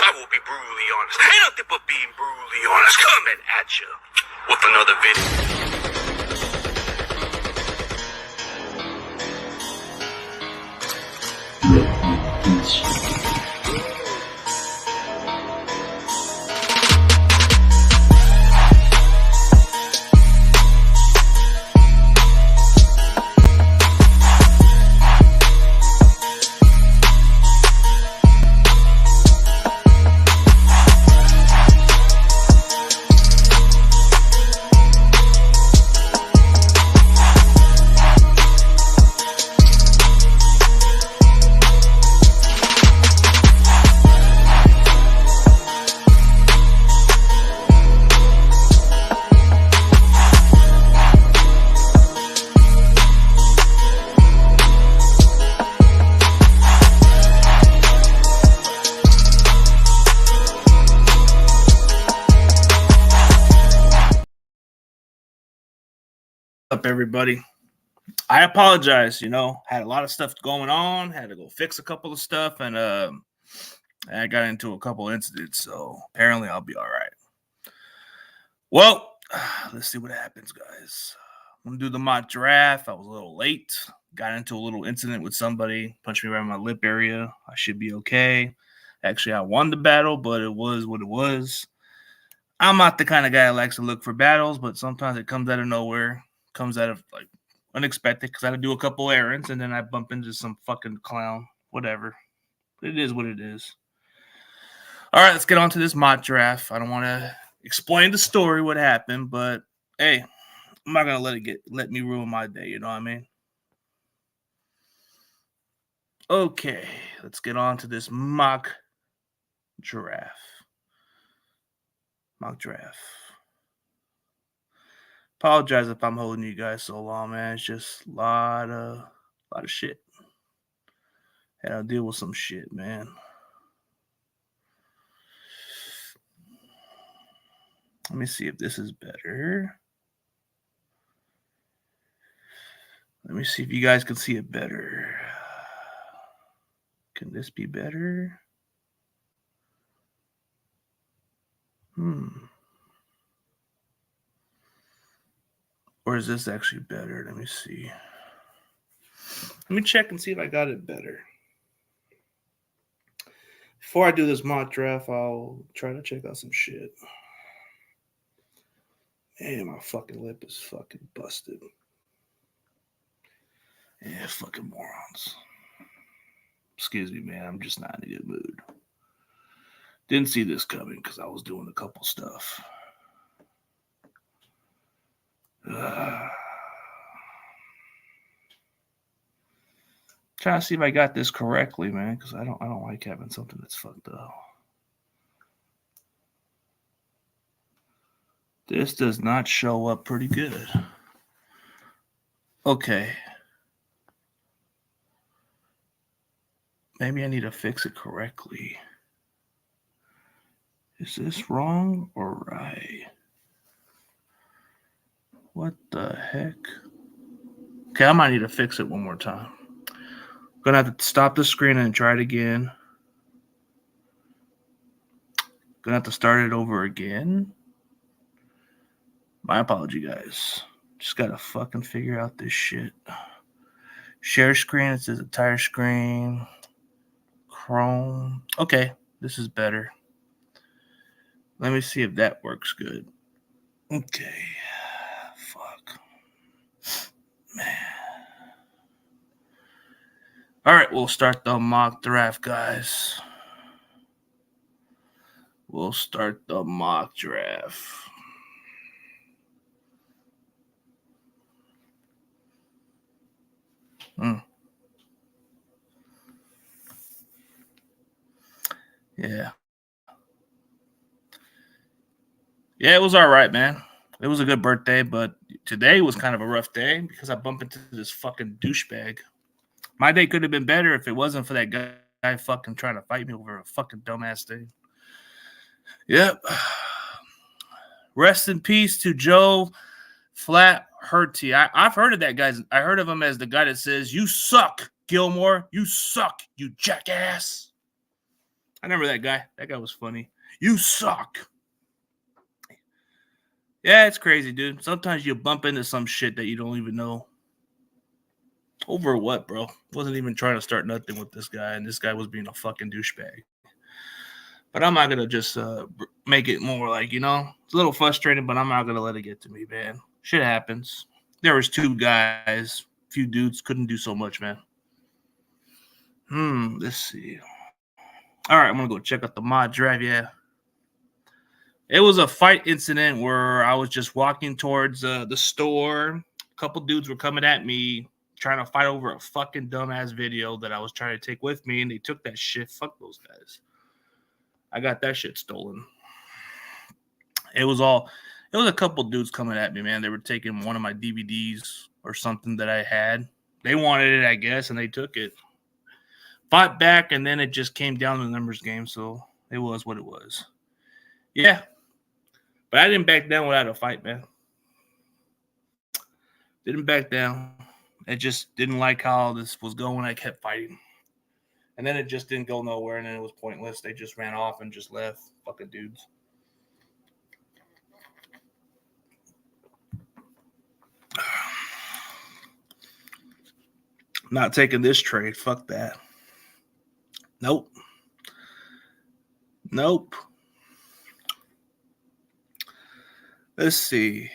I will be brutally honest. Ain't nothing but being brutally honest. Coming at you with another video. Up, everybody. I apologize. Had a lot of stuff going on. Had to go fix a couple of stuff, and I got into a couple incidents. So apparently, I'll be all right. Well, let's see what happens, guys. I'm gonna do the mock draft. I was a little late. Got into a little incident with somebody. Punched me right in my lip area. I should be okay. Actually, I won the battle, but it was what it was. I'm not the kind of guy that likes to look for battles, but sometimes it comes out of nowhere. Comes out of like unexpected because I had to do a couple errands and then I bump into some fucking clown. Whatever. It is what it is. All right, let's get on to this mock draft. I don't want to explain the story, what happened, but hey, I'm not gonna let me ruin my day. You know what I mean? Okay, let's get on to this mock draft. Mock draft. Apologize if I'm holding you guys so long, man. It's just a lot of shit. And I'll deal with some shit, man. Let me see if this is better. Let me see if you guys can see it better. Can this be better? Or is this actually better? Let me see. Let me check and see if I got it better. Before I do this mock draft, I'll try to check out some shit. Man, my fucking lip is fucking busted. Yeah, fucking morons. Excuse me, man. I'm just not in a good mood. Didn't see this coming because I was doing a couple stuff. Trying to see if I got this correctly, man, because I don't like having something that's fucked up. This does not show up pretty good. Okay. Maybe I need to fix it correctly. Is this wrong or right? What the heck? Okay, I might need to fix it one more time. I'm going to have to stop the screen and try it again. Going to have to start it over again. My apology, guys. Just got to fucking figure out this shit. Share screen. It says entire screen. Chrome. Okay, this is better. Let me see if that works good. Okay. Fuck. Man. All right, we'll start the mock draft, guys. We'll start the mock draft. Yeah. Yeah, it was all right, man. It was a good birthday, but today was kind of a rough day because I bumped into this fucking douchebag. My day could have been better if it wasn't for that guy fucking trying to fight me over a fucking dumbass thing. Yep. Rest in peace to Joe Flaherty. I've heard of that guy. I heard of him as the guy that says, "You suck, Gilmore. You suck, you jackass." I remember that guy. That guy was funny. You suck. Yeah, it's crazy, dude. Sometimes you bump into some shit that you don't even know. Over what, bro? Wasn't even trying to start nothing with this guy, and this guy was being a fucking douchebag. But I'm not gonna just make it more like, you know, it's a little frustrating, but I'm not gonna let it get to me, man. Shit happens. There was 2 guys, few dudes couldn't do so much, man. Let's see. All right, I'm gonna go check out the mod drive. Yeah, it was a fight incident where I was just walking towards the store. A couple dudes were coming at me, trying to fight over a fucking dumbass video that I was trying to take with me, and they took that shit. Fuck those guys. I got that shit stolen. It was a couple dudes coming at me, man. They were taking one of my DVDs or something that I had. They wanted it, I guess, and they took it. Fought back, and then it just came down to the numbers game, so it was what it was. Yeah. But I didn't back down without a fight, man. Didn't back down. I just didn't like how this was going. I kept fighting. And then it just didn't go nowhere, and then it was pointless. They just ran off and just left. Fucking dudes. Not taking this trade. Fuck that. Nope. Let's see.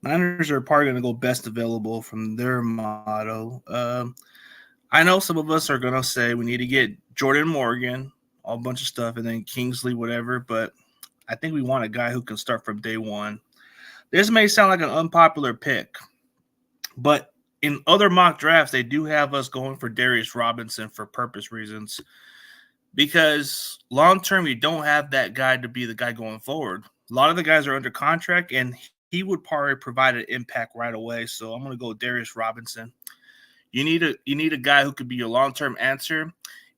Niners are probably going to go best available from their motto. I know some of us are going to say we need to get Jordan Morgan, a bunch of stuff, and then Kingsley, whatever. But I think we want a guy who can start from day one. This may sound like an unpopular pick, but in other mock drafts, they do have us going for Darius Robinson for purpose reasons. Because long-term, you don't have that guy to be the guy going forward. A lot of the guys are under contract, and he would probably provide an impact right away. So I'm going to go Darius Robinson. You need a guy who could be your long-term answer,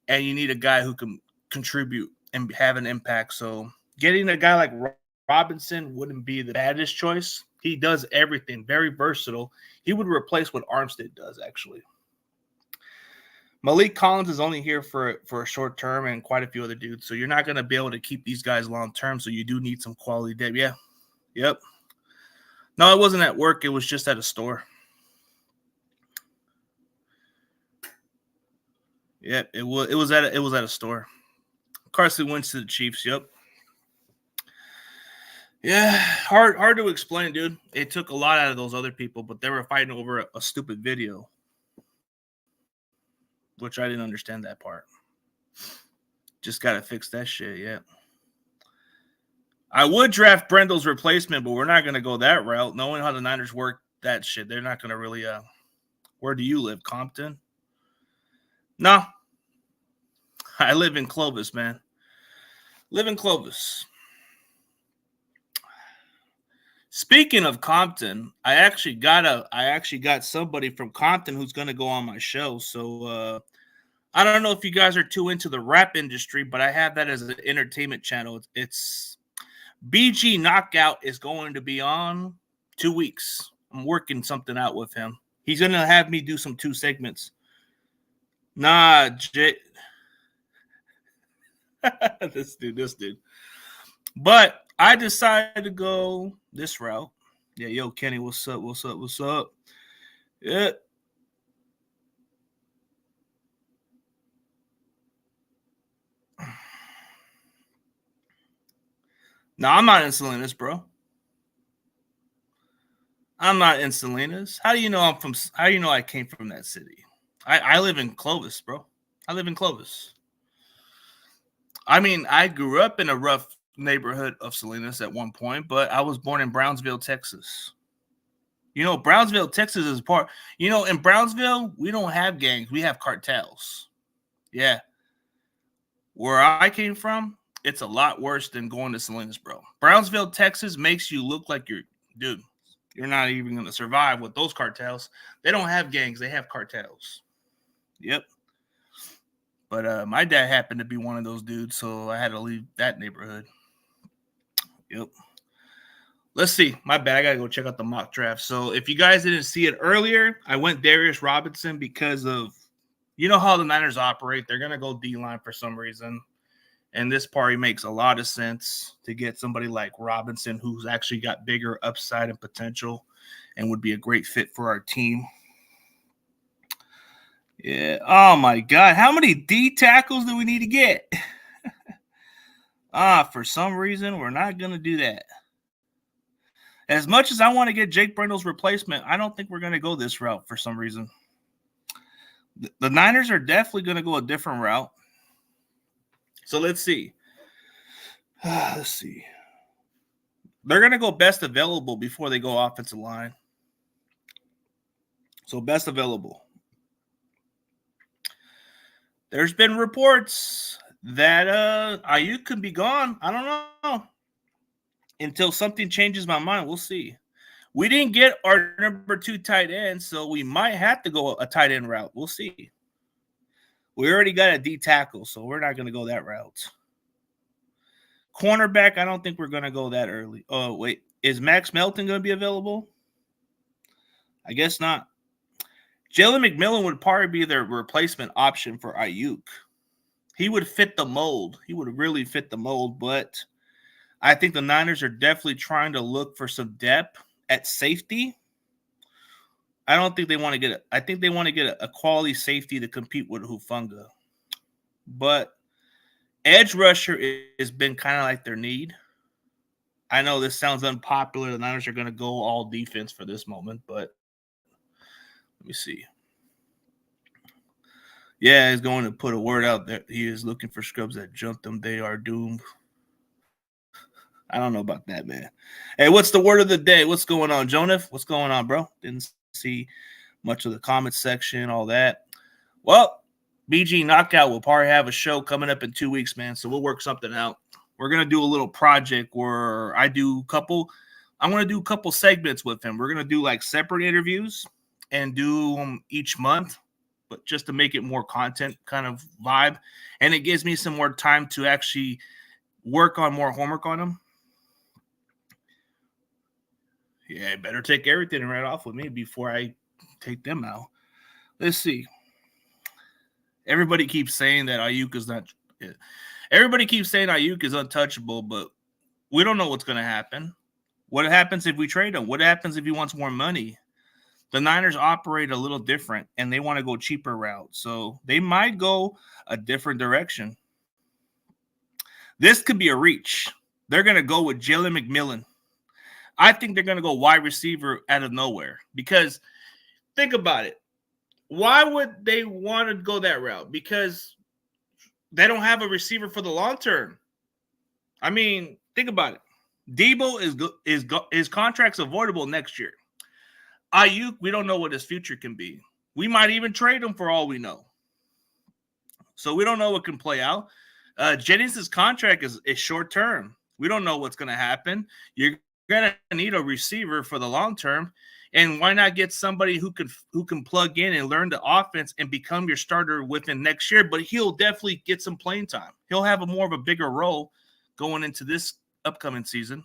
and you need a guy who can contribute and have an impact. So getting a guy like Robinson wouldn't be the baddest choice. He does everything, very versatile. He would replace what Armstead does, actually. Malik Collins is only here for a short term, and quite a few other dudes. So you're not going to be able to keep these guys long term. So you do need some quality depth. Yeah. Yep. No, it wasn't at work. It was just at a store. Yep. It was at a store. Carson Wentz to the Chiefs. Yep. Yeah. Hard to explain, dude. It took a lot out of those other people, but they were fighting over a stupid video, which I didn't understand that part. Just got to fix that shit, yeah. I would draft Brendel's replacement, but we're not going to go that route. Knowing how the Niners work that shit, they're not going to really where do you live, Compton? No. I live in Clovis, man. Live in Clovis. Speaking of Compton, I actually got somebody from Compton who's going to go on my show. So I don't know if you guys are too into the rap industry, but I have that as an entertainment channel. It's BG Knockout is going to be on 2 weeks. I'm working something out with him. He's going to have me do some 2 segments. Nah, this dude. But I decided to go this route. Yeah, yo, Kenny, what's up? Yeah. No, I'm not in Salinas, bro. I'm not in Salinas. How do you know I came from that city? I live in Clovis, bro. I live in Clovis. I mean, I grew up in a rough neighborhood of Salinas at one point, but I was born in Brownsville, Texas. You know, Brownsville, Texas is part. You know, in Brownsville, we don't have gangs. We have cartels. Yeah. Where I came from, it's a lot worse than going to Salinas, bro. Brownsville, Texas makes you look like you're not even going to survive with those cartels. They don't have gangs. They have cartels. Yep. But my dad happened to be one of those dudes, so I had to leave that neighborhood. Yep. Let's see. My bad. I got to go check out the mock draft. So if you guys didn't see it earlier, I went Darius Robinson because of You know how the Niners operate. They're going to go D-line for some reason. And this probably makes a lot of sense to get somebody like Robinson, who's actually got bigger upside and potential and would be a great fit for our team. Yeah. Oh, my God. How many D tackles do we need to get? For some reason, we're not going to do that. As much as I want to get Jake Brendel's replacement, I don't think we're going to go this route for some reason. The Niners are definitely going to go a different route. So let's see. Let's see. They're going to go best available before they go offensive line. So best available. There's been reports that Ayuk could be gone. I don't know. Until something changes my mind, we'll see. We didn't get our number 2 tight end, so we might have to go a tight end route. We'll see. We already got a D tackle, so we're not going to go that route. Cornerback, I don't think we're going to go that early. Oh, wait. Is Max Melton going to be available? I guess not. Jalen McMillan would probably be their replacement option for Ayuk. He would fit the mold. He would really fit the mold, but I think the Niners are definitely trying to look for some depth at safety. I don't think they want to get it. I think they want to get a quality safety to compete with Hufanga. But edge rusher has been kind of like their need. I know this sounds unpopular. The Niners are going to go all defense for this moment, but let me see. Yeah, he's going to put a word out there. He is looking for scrubs that jump them. They are doomed. I don't know about that, man. Hey, what's the word of the day? What's going on, Jonah? What's going on, bro? Didn't see much of the comment section, all that. Well, BG Knockout will probably have a show coming up in 2 weeks, man. So we'll work something out. We're going to do a little project where I'm going to do a couple segments with him. We're going to do like separate interviews and do them each month, but just to make it more content kind of vibe. And it gives me some more time to actually work on more homework on them. Yeah, I better take everything right off with me before I take them out. Let's see. Everybody keeps saying that Ayuk is not. Everybody keeps saying Ayuk is untouchable, but we don't know what's going to happen. What happens if we trade him? What happens if he wants more money? The Niners operate a little different, and they want to go cheaper route, so they might go a different direction. This could be a reach. They're going to go with Jalen McMillan. I think they're going to go wide receiver out of nowhere because think about it. Why would they want to go that route? Because they don't have a receiver for the long term. I mean, think about it. Debo his contract's avoidable next year. Ayuk, we don't know what his future can be. We might even trade him for all we know. So we don't know what can play out. Jennings' contract is short term. We don't know what's going to happen. You're going to need a receiver for the long term. And why not get somebody who can plug in and learn the offense and become your starter within next year? But he'll definitely get some playing time. He'll have more of a bigger role going into this upcoming season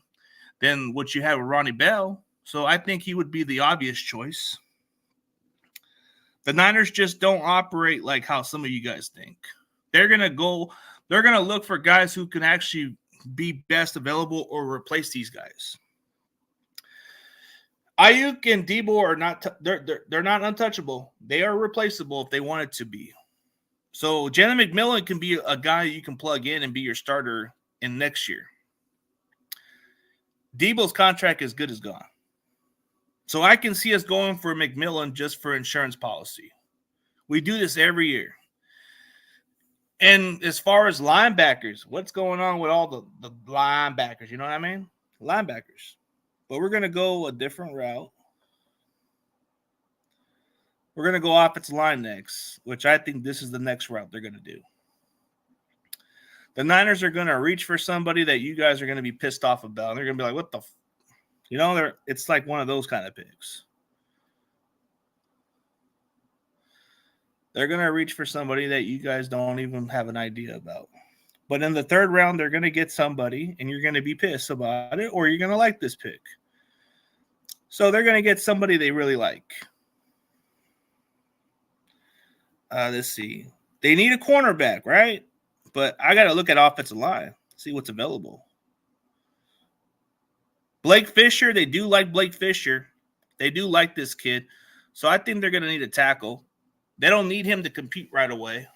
than what you have with Ronnie Bell. So I think he would be the obvious choice. The Niners just don't operate like how some of you guys think. They're going to look for guys who can actually be best available or replace these guys. Ayuk and Debo are not they're not untouchable. They are replaceable if they wanted to be. So Jalen McMillan can be a guy you can plug in and be your starter in next year. Debo's contract is good as gone. So I can see us going for McMillan just for insurance policy. We do this every year. And as far as linebackers, what's going on with all the linebackers? You know what I mean? Linebackers. But we're going to go a different route. We're going to go offensive line next, which I think this is the next route they're going to do. The Niners are going to reach for somebody that you guys are going to be pissed off about. They're going to be like, what the it's like one of those kind of picks. They're going to reach for somebody that you guys don't even have an idea about. But in the third round, they're going to get somebody, and you're going to be pissed about it, or you're going to like this pick. So they're going to get somebody they really like. Let's see. They need a cornerback, right? But I got to look at offensive line, see what's available. Blake Fisher, they do like Blake Fisher. They do like this kid. So I think they're going to need a tackle. They don't need him to compete right away.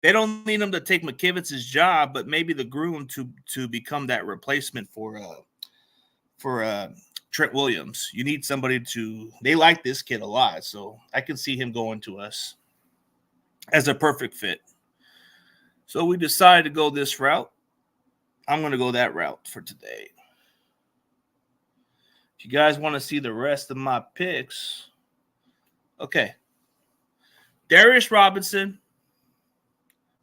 They don't need him to take McKivitz's job, but maybe the groom to become that replacement for Trent Williams. You need somebody to – they like this kid a lot, so I can see him going to us as a perfect fit. So we decided to go this route. I'm going to go that route for today. If you guys want to see the rest of my picks, okay. Darius Robinson.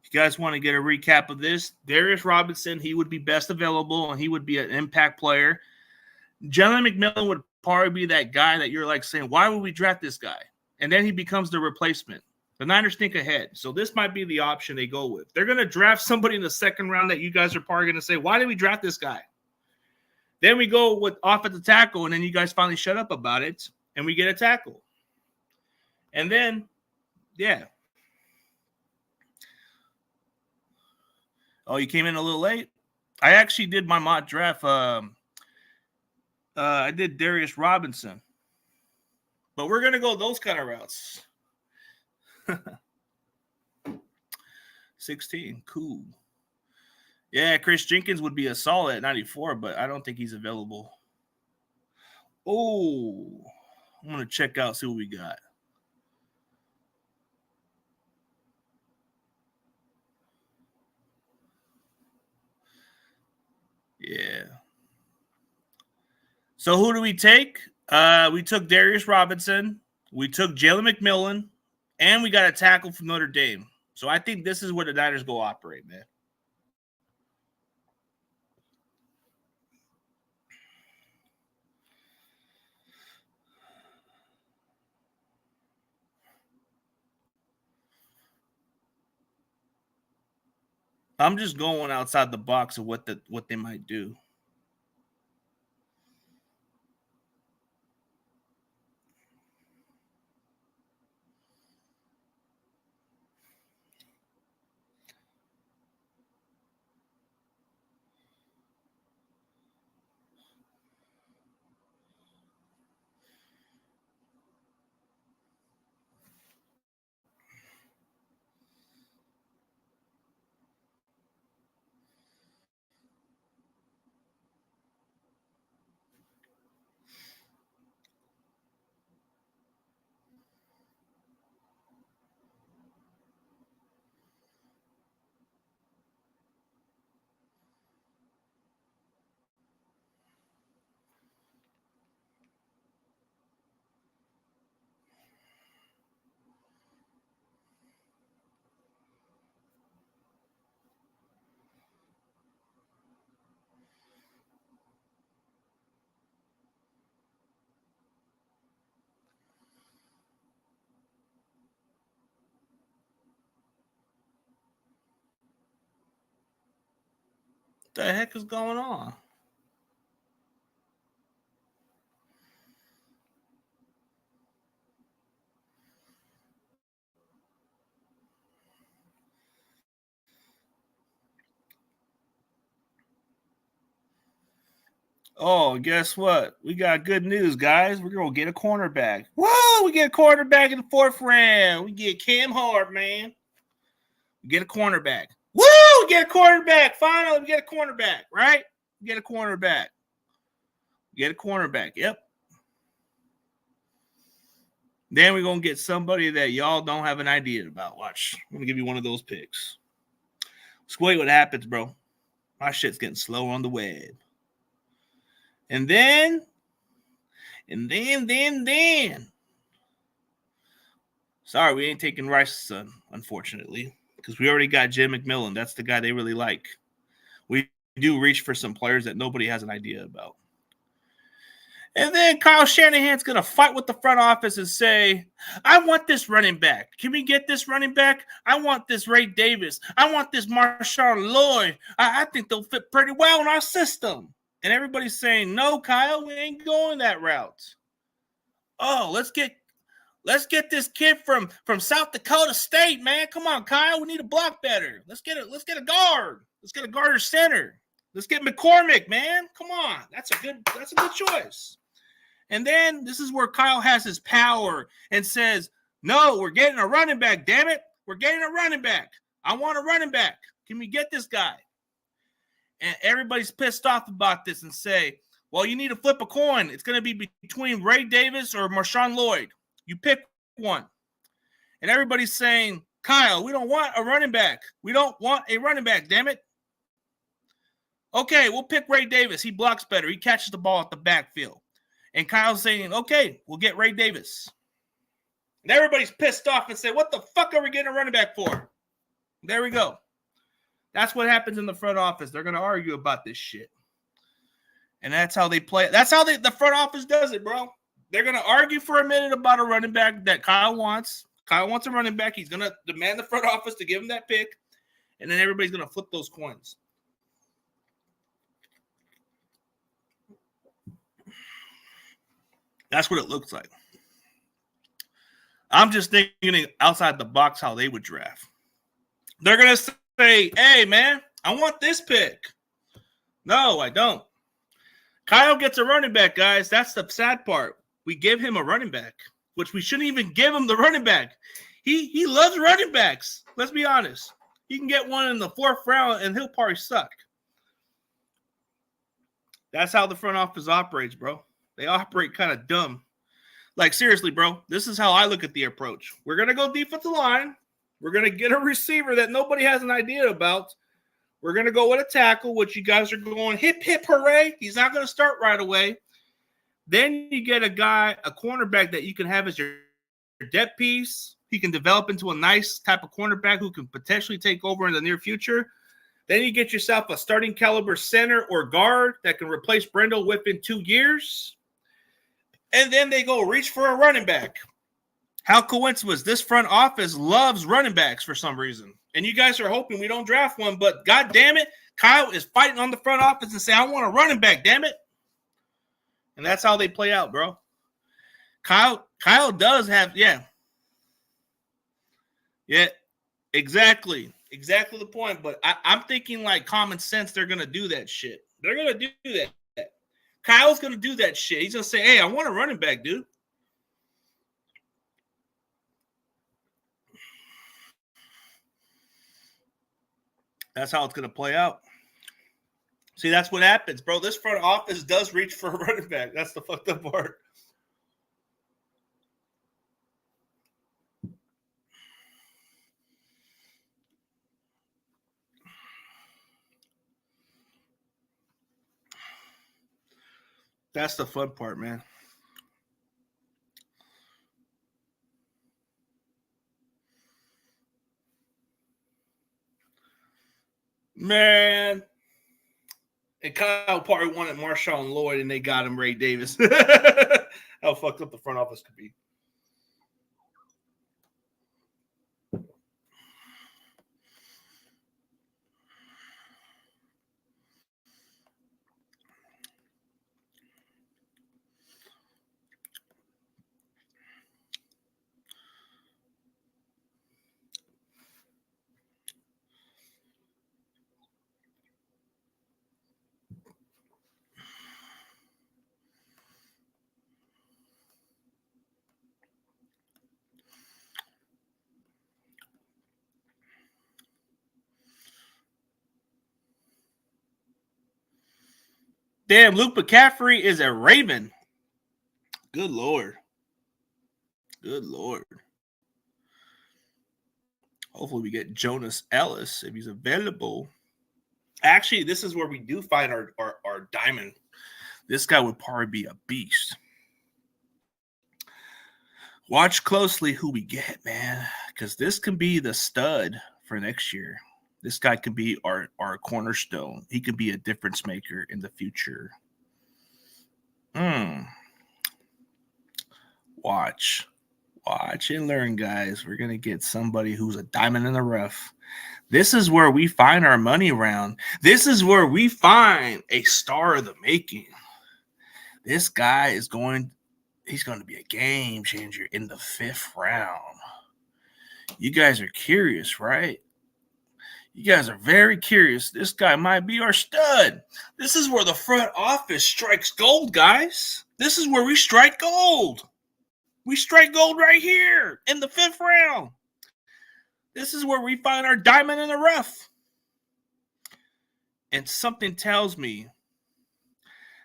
If you guys want to get a recap of this, Darius Robinson, he would be best available, and he would be an impact player. Jalen McMillan would probably be that guy that you're like saying, why would we draft this guy? And then he becomes the replacement. The Niners think ahead. So this might be the option they go with. They're going to draft somebody in the second round that you guys are probably going to say, why did we draft this guy? Then we go with offensive tackle, and then you guys finally shut up about it, and we get a tackle. And then, yeah. Oh, you came in a little late? I actually did my mock draft. I did Darius Robinson. But we're going to go those kind of routes. 16, cool. Yeah, Chris Jenkins would be a solid at 94, but I don't think he's available. Oh, I'm going to check out, see what we got. Yeah. So who do we take? We took Darius Robinson. We took Jalen McMillan. And we got a tackle from Notre Dame. So I think this is where the Niners go operate, man. I'm just going outside the box of what they might do. What the heck is going on? Oh, guess what? We got good news, guys. We're going to get a cornerback. Whoa, we get a cornerback in the 4th round. We get Cam Hart, man. We get a cornerback. Woo, we get a cornerback. Finally, we get a cornerback, right? We get a cornerback. We get a cornerback, yep. Then we're going to get somebody that y'all don't have an idea about. Watch. I'm going to give you one of those picks. Let's wait what happens, bro. My shit's getting slow on the web. And then. Sorry, we ain't taking Rice's son, unfortunately, because we already got Jim McMillan. That's the guy they really like. We do reach for some players that nobody has an idea about. And then Kyle Shanahan's going to fight with the front office and say, I want this running back. Can we get this running back? I want this Ray Davis. I want this Marshawn Lloyd. I think they'll fit pretty well in our system. And everybody's saying, no, Kyle, we ain't going that route. Oh, let's get Let's get this kid from South Dakota State, man. Come on, Kyle. We need to block better. Let's get a guard. Let's get a guard or center. Let's get McCormick, man. Come on. That's a good choice. And then this is where Kyle has his power and says, no, we're getting a running back, damn it. We're getting a running back. I want a running back. Can we get this guy? And everybody's pissed off about this and say, well, you need to flip a coin. It's going to be between Ray Davis or Marshawn Lloyd. You pick one. And everybody's saying, Kyle, we don't want a running back. We don't want a running back, damn it. Okay, we'll pick Ray Davis. He blocks better. He catches the ball at the backfield. And Kyle's saying, okay, we'll get Ray Davis. And everybody's pissed off and say, what the fuck are we getting a running back for? There we go. That's what happens in the front office. They're going to argue about this shit. And that's how they play. That's how the front office does it, bro. They're going to argue for a minute about a running back that Kyle wants. Kyle wants a running back. He's going to demand the front office to give him that pick. And then everybody's going to flip those coins. That's what it looks like. I'm just thinking outside the box how they would draft. They're going to say, hey, man, I want this pick. No, I don't. Kyle gets a running back, guys. That's the sad part. We give him a running back, which we shouldn't even give him the running back. He loves running backs. Let's be honest. He can get one in the 4th round, and he'll probably suck. That's how the front office operates, bro. They operate kind of dumb. Like, seriously, bro, this is how I look at the approach. We're going to go defensive line. We're going to get a receiver that nobody has an idea about. We're going to go with a tackle, which you guys are going, hip, hip, hooray. He's not going to start right away. Then you get a cornerback that you can have as your depth piece. He can develop into a nice type of cornerback who can potentially take over in the near future. Then you get yourself a starting caliber center or guard that can replace Brendel within 2 years. And then they go reach for a running back. How coincidence? This front office loves running backs for some reason. And you guys are hoping we don't draft one, but God damn it, Kyle is fighting on the front office and say, I want a running back, damn it. And that's how they play out, bro. Kyle does have, yeah, exactly. Exactly the point. But I'm thinking like common sense, they're going to do that shit. They're going to do that. Kyle's going to do that shit. He's going to say, hey, I want a running back, dude. That's how it's going to play out. See, that's what happens, bro. This front office does reach for a running back. That's the fucked up part. That's the fun part, man. Man. And Kyle probably wanted Marshawn Lloyd, and they got him Ray Davis. How fucked up the front office could be. Damn, Luke McCaffrey is a Raven. Good Lord. Good Lord. Hopefully we get Jonas Ellis if he's available. Actually, this is where we do find our diamond. This guy would probably be a beast. Watch closely who we get, man, because this can be the stud for next year. This guy could be our cornerstone. He could be a difference maker in the future. Watch and learn, guys. We're going to get somebody who's a diamond in the rough. This is where we find our money round. This is where we find a star of the making. This guy is going he's going to be a game changer in the 5th round. You guys are curious, right? You guys are very curious. This guy might be our stud. This is where the front office strikes gold, guys. This is where we strike gold. We strike gold right here in the 5th round. This is where we find our diamond in the rough. And something tells me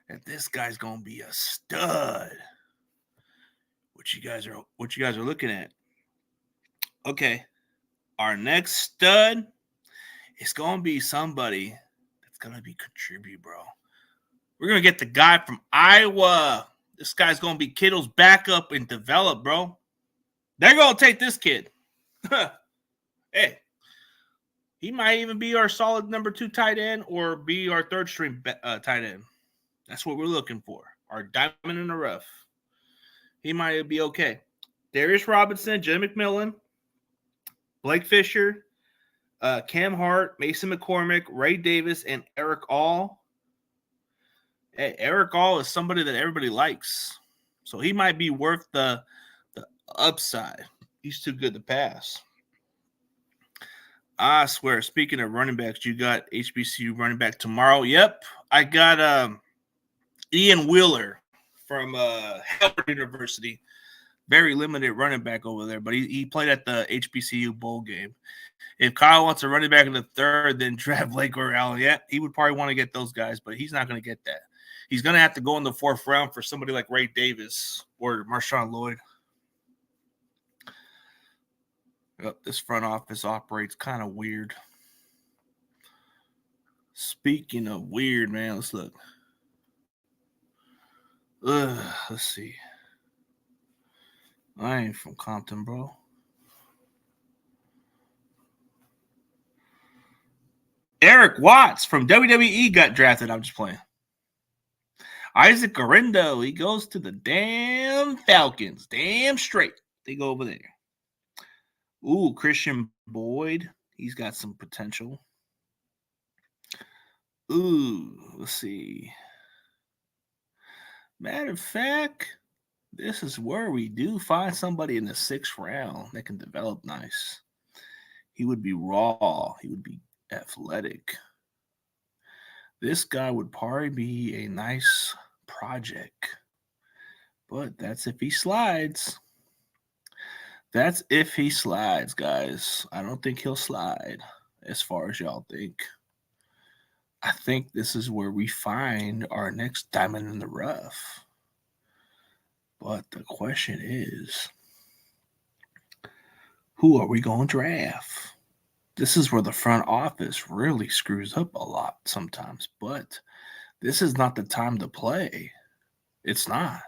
that this guy's going to be a stud. What you guys are looking at. Okay. Our next stud is going to be somebody that's going to be contribute, bro. We're going to get the guy from Iowa. This guy's going to be Kittle's backup and develop, bro. They're going to take this kid. Hey, he might even be our solid number 2 tight end or be our 3rd string tight end. That's what we're looking for. Our diamond in the rough. He might be okay. Darius Robinson, Jim McMillan, Blake Fisher, Cam Hart, Mason McCormick, Ray Davis, and Eric All. Hey, Eric All is somebody that everybody likes. So he might be worth the upside. He's too good to pass. I swear, speaking of running backs, you got HBCU running back tomorrow. Yep, I got Ian Wheeler from Howard University. Very limited running back over there, but he played at the HBCU bowl game. If Kyle wants a running back in the 3rd, then draft Blake or Allen. Yeah, he would probably want to get those guys, but he's not going to get that. He's going to have to go in the 4th round for somebody like Ray Davis or Marshawn Lloyd. This front office operates kind of weird. Speaking of weird, man, let's look. Let's see. I ain't from Compton, bro. Eric Watts from WWE got drafted. I'm just playing. Isaac Garendo, he goes to the damn Falcons. Damn straight. They go over there. Ooh, Christian Boyd. He's got some potential. Ooh, let's see. Matter of fact, this is where we do find somebody in the 6th round that can develop nice. He would be raw. He would be athletic. This guy would probably be a nice project. But that's if he slides. That's if he slides, guys. I don't think he'll slide as far as y'all think. I think this is where we find our next diamond in the rough. But the question is, who are we going to draft? This is where the front office really screws up a lot sometimes. But this is not the time to play. It's not.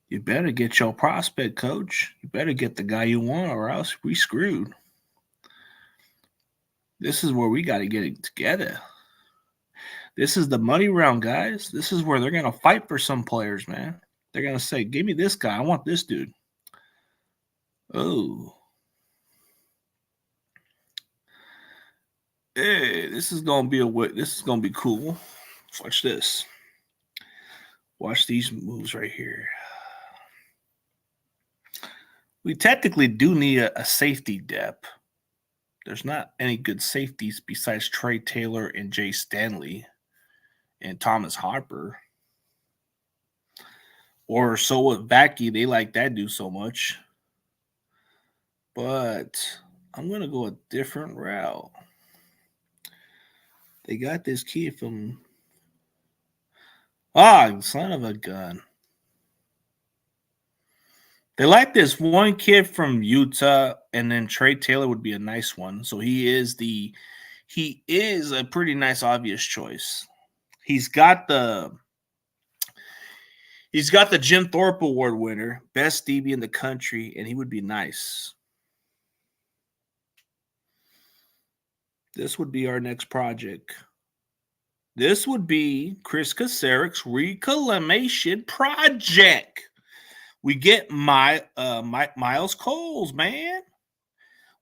You better get your prospect, coach. You better get the guy you want or else we screwed. This is where we got to get it together. This is the money round, guys. This is where they're going to fight for some players, man. They're going to say, give me this guy. I want this dude. Oh. Hey, this is going to be cool. Watch this. Watch these moves right here. We technically do need a safety depth. There's not any good safeties besides Trey Taylor and Jay Stanley and Thomas Harper. Or so with Vacky, they like that dude so much. But I'm going to go a different route. They got this kid from... son of a gun. They like this one kid from Utah, and then Trey Taylor would be a nice one. So he is a pretty nice obvious choice. He's got the Jim Thorpe Award winner, best DB in the country, and he would be nice. This would be our next project. This would be Chris Kasarek's reclamation project. We get Miles Coles, man.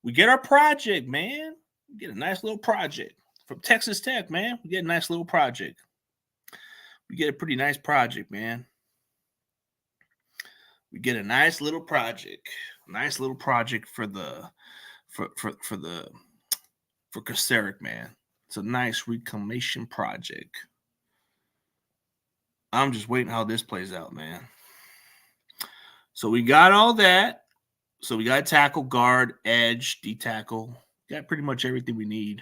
We get our project, man. We get a nice little project from Texas Tech, man. We get a nice little project. We get a pretty nice project, man. we get a nice little project for Kasarik, man. It's a nice reclamation project. I'm just waiting how this plays out, man. So we got all that. So we got tackle, guard, edge, D-tackle. Got pretty much everything we need.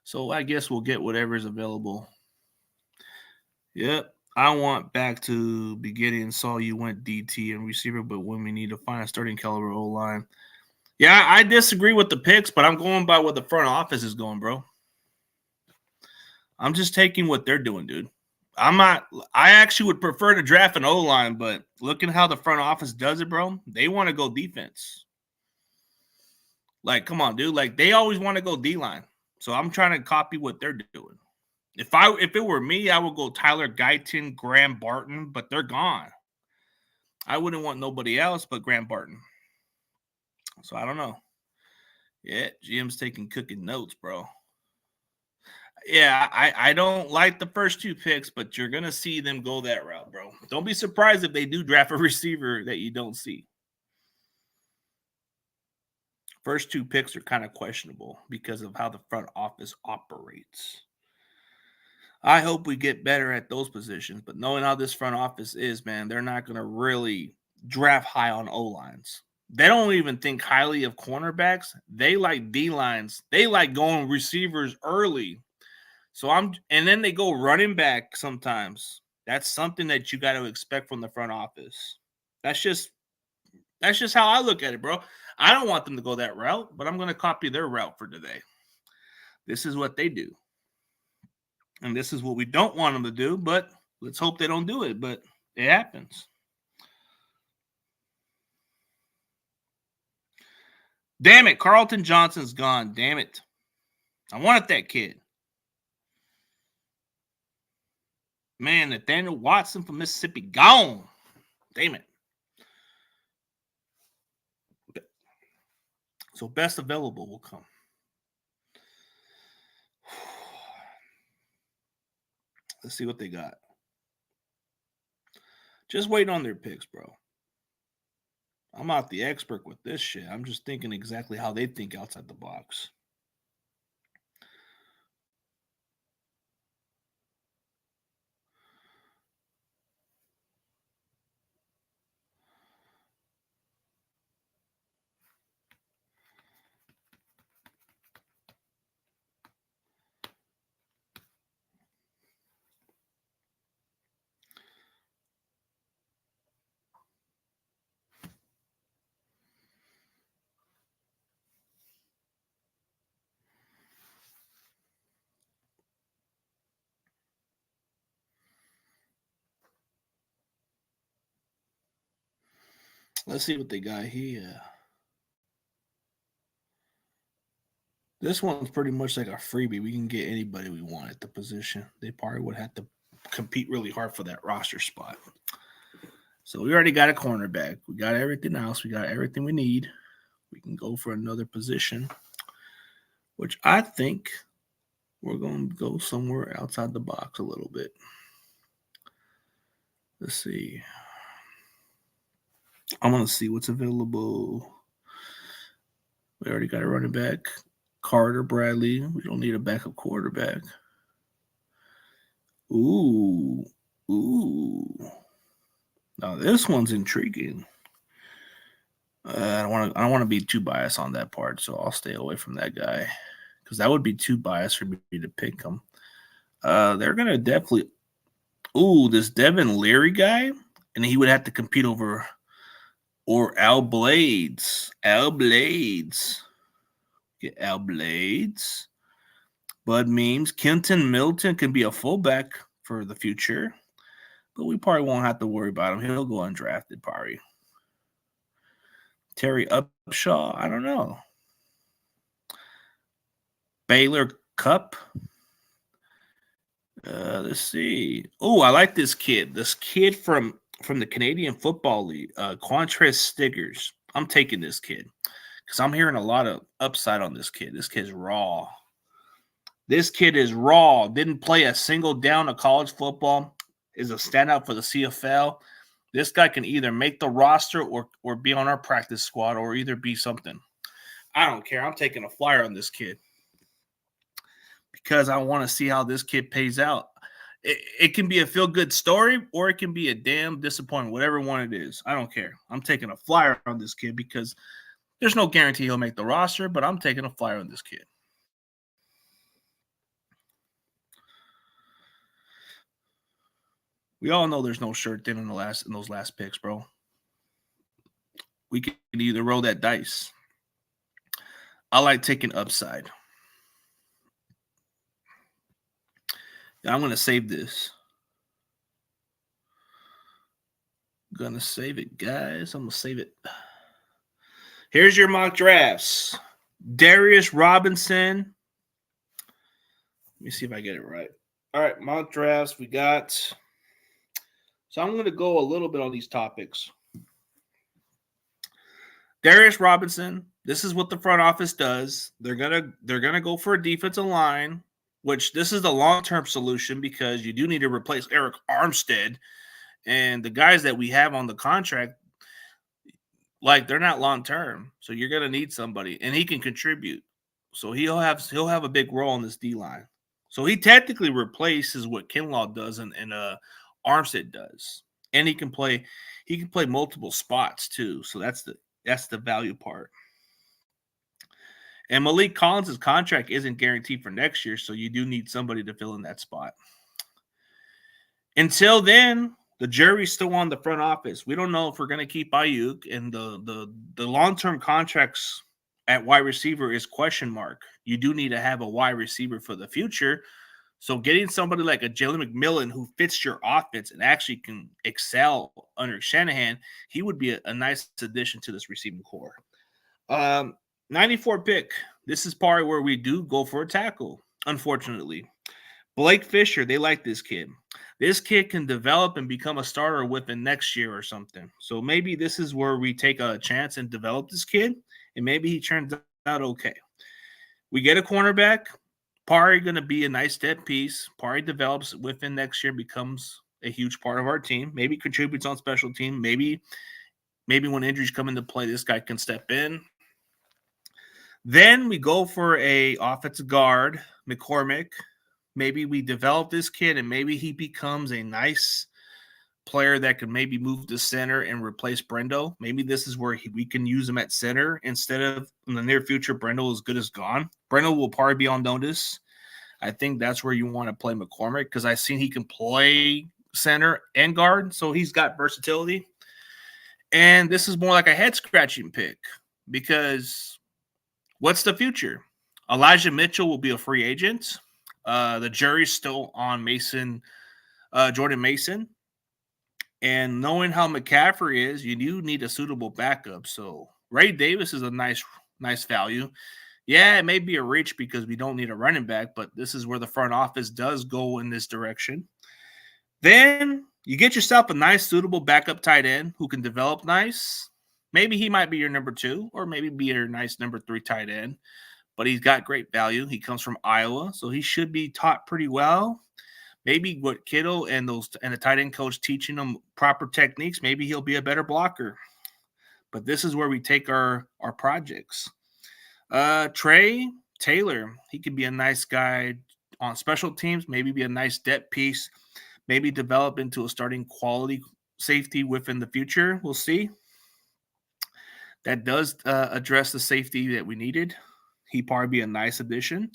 So I guess we'll get whatever's available. Yep. I want back to beginning. Saw you went DT and receiver, but when we need to find a starting caliber O-line. Yeah, I disagree with the picks, but I'm going by what the front office is going, bro. I'm just taking what they're doing, dude. I actually would prefer to draft an O-line, but looking how the front office does it, bro, they want to go defense. Like, come on, dude. Like, they always want to go D-line. So I'm trying to copy what they're doing. If it were me, I would go Tyler Guyton, Graham Barton, but they're gone. I wouldn't want nobody else but Graham Barton. So I don't know. Yeah, GM's taking cooking notes, bro. Yeah, I don't like the first two picks, but you're going to see them go that route, bro. Don't be surprised if they do draft a receiver that you don't see. First two picks are kind of questionable because of how the front office operates. I hope we get better at those positions, but knowing how this front office is, man, they're not going to really draft high on O-lines. They don't even think highly of cornerbacks. They like D-lines. They like going receivers early. And then they go running back sometimes. That's something that you got to expect from the front office. That's just how I look at it, bro. I don't want them to go that route, but I'm going to copy their route for today. This is what they do. And this is what we don't want them to do, but let's hope they don't do it. But it happens. Damn it, Carlton Johnson's gone. Damn it. I wanted that kid. Man, Nathaniel Watson from Mississippi, gone. Damn it. So best available will come. Let's see what they got. Just waiting on their picks, bro. I'm not the expert with this shit. I'm just thinking exactly how they think outside the box. Let's see what they got here. This one's pretty much like a freebie. We can get anybody we want at the position. They probably would have to compete really hard for that roster spot. So we already got a cornerback. We got everything else. We got everything we need. We can go for another position, which I think we're going to go somewhere outside the box a little bit. Let's see. I'm going to see what's available. We already got a running back. Carter Bradley. We don't need a backup quarterback. Ooh. Now this one's intriguing. I don't want to be too biased on that part, so I'll stay away from that guy because that would be too biased for me to pick him. They're gonna definitely. Ooh, this Devin Leary guy, and he would have to compete over Al Blades. Get Al Blades. Bud Memes. Kenton Milton can be a fullback for the future, but we probably won't have to worry about him. He'll go undrafted, probably. Terry Upshaw, I don't know. Baylor Cup. Let's see. Oh, I like this kid. This kid from the Canadian Football League, Quantrez Stiggers. I'm taking this kid because I'm hearing a lot of upside on this kid. This kid's raw. Didn't play a single down of college football. Is a standout for the CFL. This guy can either make the roster or be on our practice squad or either be something. I don't care. I'm taking a flyer on this kid because I want to see how this kid pays out. It can be a feel-good story or it can be a damn disappointment, whatever one it is. I don't care. I'm taking a flyer on this kid because there's no guarantee he'll make the roster, but I'm taking a flyer on this kid. We all know there's no shirt in those last picks, bro. We can either roll that dice. I like taking upside. I'm going to save this. Gonna save it, guys. I'm going to save it. Here's your mock drafts. Darius Robinson. Let me see if I get it right. All right, mock drafts we got. So I'm going to go a little bit on these topics. Darius Robinson. This is what the front office does. They're gonna go for a defensive line, which this is the long-term solution because you do need to replace Eric Armstead. And the guys that we have on the contract, like, they're not long-term. So you're going to need somebody. And he can contribute. So he'll have a big role in this D-line. So he technically replaces what Kinlaw does and Armstead does. And he can play multiple spots too. So that's the value part. And Malik Collins' contract isn't guaranteed for next year, so you do need somebody to fill in that spot. Until then, the jury's still on the front office. We don't know if we're going to keep Ayuk, and the long-term contracts at wide receiver is question mark. You do need to have a wide receiver for the future. So getting somebody like a Jalen McMillan who fits your offense and actually can excel under Shanahan, he would be a nice addition to this receiving core. 94 pick. This is probably where we do go for a tackle, unfortunately. Blake Fisher, they like this kid. This kid can develop and become a starter within next year or something. So maybe this is where we take a chance and develop this kid, and maybe he turns out okay. We get a cornerback. Pari going to be a nice depth piece. Pari develops within next year, becomes a huge part of our team. Maybe contributes on special team. Maybe when injuries come into play, this guy can step in. Then we go for a offensive guard, McCormick. Maybe we develop this kid and maybe he becomes a nice player that could maybe move to center and replace Brendo. Maybe this is where we can use him at center instead of in the near future. Brendo is good as gone. Brendo will probably be on notice. I think that's where you want to play McCormick because I've seen he can play center and guard, so he's got versatility. And this is more like a head-scratching pick because what's the future? Elijah Mitchell will be a free agent. The jury's still on Jordan Mason. And knowing how McCaffrey is, you do need a suitable backup. So Ray Davis is a nice value. Yeah, it may be a reach because we don't need a running back, but this is where the front office does go in this direction. Then you get yourself a nice, suitable backup tight end who can develop nice. Maybe he might be your number 2 or maybe be your nice number 3 tight end, but he's got great value. He comes from Iowa, so he should be taught pretty well. Maybe what Kittle and the tight end coach teaching him proper techniques, maybe he'll be a better blocker. But this is where we take our projects. Trey Taylor, he could be a nice guy on special teams, maybe be a nice depth piece, maybe develop into a starting quality safety within the future. We'll see. That does address the safety that we needed. He'd probably be a nice addition.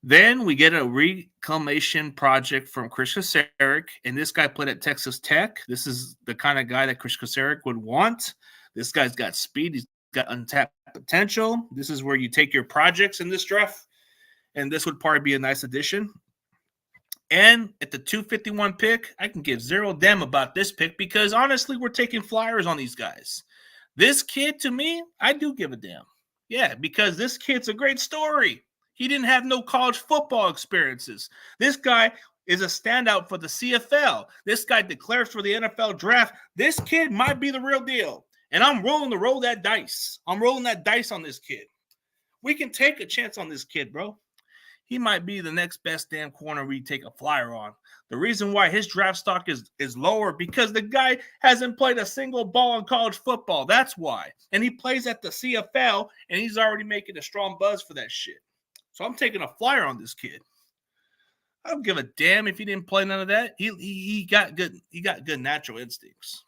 Then we get a reclamation project from Chris Kocurek, and this guy played at Texas Tech. This is the kind of guy that Chris Kocurek would want. This guy's got speed. He's got untapped potential. This is where you take your projects in this draft, and this would probably be a nice addition. And at the 251 pick, I can give zero damn about this pick because, honestly, we're taking flyers on these guys. This kid, to me, I do give a damn. Yeah, because this kid's a great story. He didn't have no college football experiences. This guy is a standout for the CFL. This guy declares for the NFL draft. This kid might be the real deal. And I'm rolling to roll that dice. I'm rolling that dice on this kid. We can take a chance on this kid, bro. he might be the next best damn corner we take a flyer on. The reason why his draft stock is lower because the guy hasn't played a single ball in college football. That's why. And he plays at the CFL, and he's already making a strong buzz for that shit. So I'm taking a flyer on this kid. I don't give a damn if he didn't play none of that. He got good. He got good natural instincts.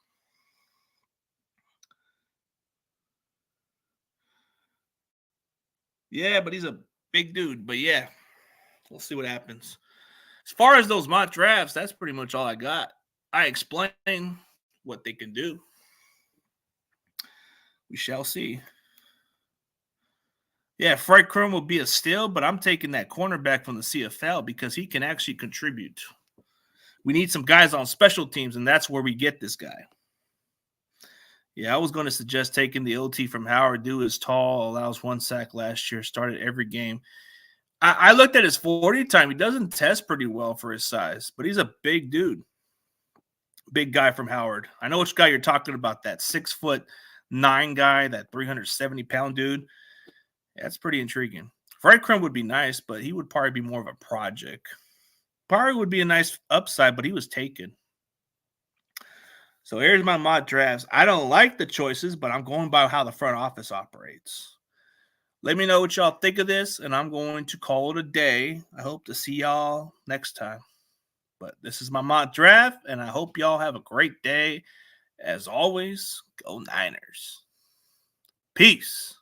Yeah, but he's a big dude. But yeah, we'll see what happens. As far as those mock drafts, that's pretty much all I got. I explain what they can do. We shall see. Yeah, Frank Krum will be a steal, but I'm taking that cornerback from the CFL because he can actually contribute. We need some guys on special teams, and that's where we get this guy. Yeah, I was going to suggest taking the OT from Howard. Dude is tall, allows 1 sack last year, started every game. I looked at his 40 time. He doesn't test pretty well for his size, but he's a big dude. Big guy from Howard. I know which guy you're talking about, that 6'9" guy, that 370-pound dude. That's pretty intriguing. Frank Krum would be nice, but he would probably be more of a project. Probably would be a nice upside, but he was taken. So here's my mock drafts. I don't like the choices, but I'm going by how the front office operates. Let me know what y'all think of this, and I'm going to call it a day. I hope to see y'all next time. But this is my mock draft, and I hope y'all have a great day. As always, go Niners. Peace.